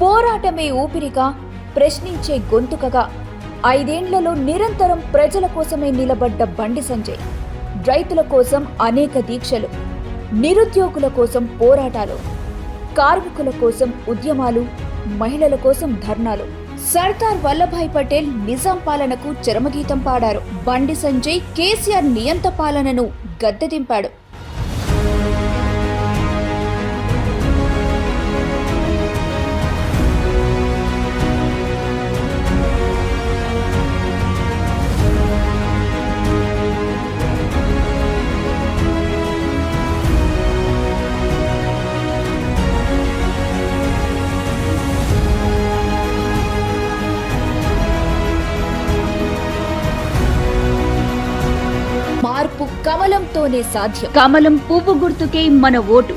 పోరాటమే ఊపిరిగా, ప్రశ్నించే గొంతుకగా 5 ఏళ్లలో నిరంతరం ప్రజల కోసమే నిలబడ్డ బండి సంజయ్. రైతుల కోసం అనేక దీక్షలు, నిరుద్యోగుల కోసం పోరాటాలు, కార్మికుల కోసం ఉద్యమాలు, మహిళల కోసం ధర్నాలు. సర్దార్ వల్లభాయ్ పటేల్ నిజాం పాలనకు చరమగీతం పాడారు. బండి సంజయ్ కేసీఆర్ నియంత పాలనను గద్దెదింపాడు. మార్పు కమలంతోనే సాధ్యం. కమలం పువ్వు గుర్తుకే మన ఓటు.